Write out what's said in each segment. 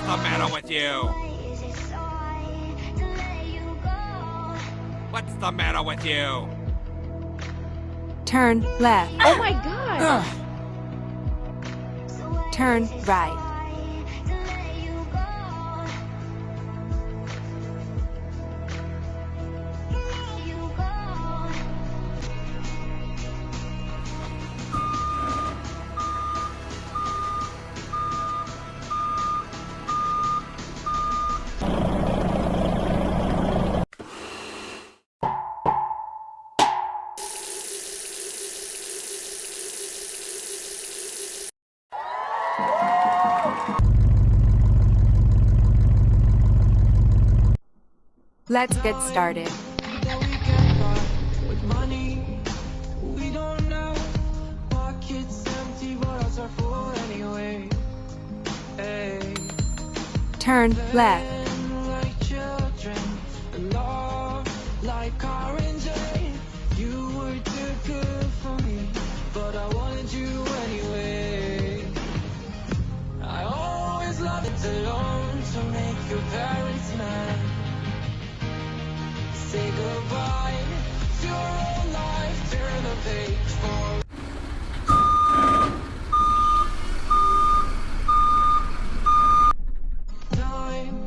the matter with you? What's the matter with you? Turn left. Oh my god! Turn right. Let's get started. With money, we don't know. Pockets empty, but ours are full anyway. Hey, Turn left. like children, and love like car and J. You were too good for me, but I wanted you anyway. I always loved it alone to make your parents mad. Say goodbye to your old life, turn the page for time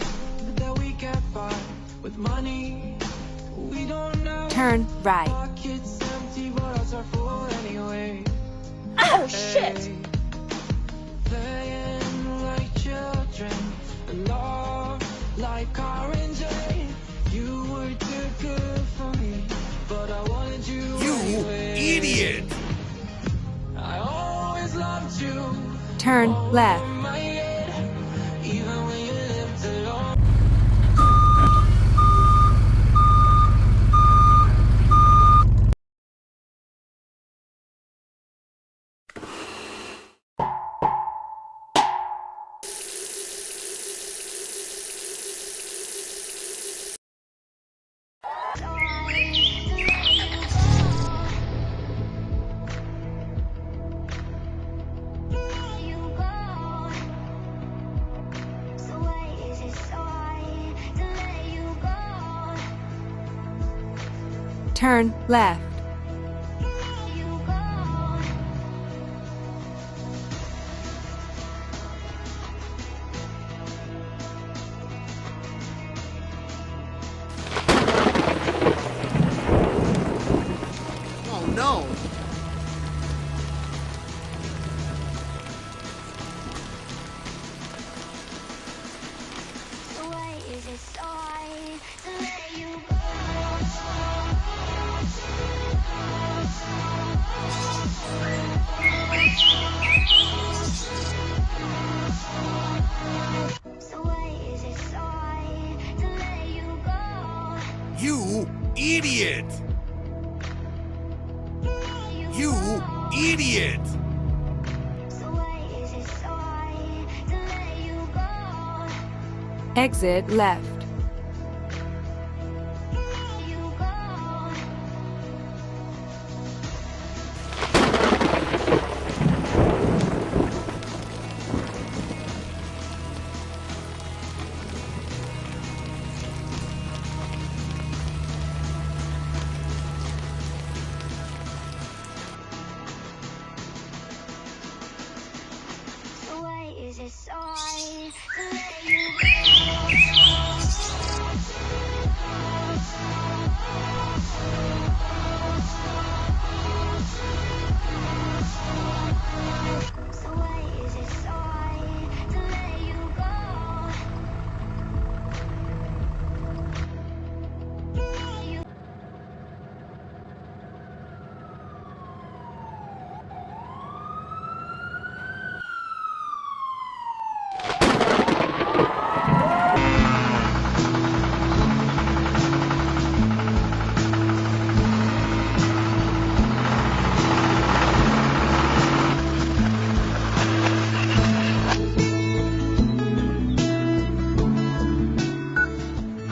that we get by with money. We don't know. Turn right. Pockets empty, but ours are full anyway. Oh shit! Hey, playing like children, and love like car and J. You were too good for me, but I wanted you anyway. Idiot! I always loved you. Turn left. In my head, even when you lived alone. Turn left. Oh no! You idiot! You idiot! Exit left.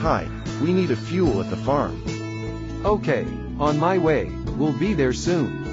Hi, we need a fuel at the farm. Okay, on my way, we'll be there soon.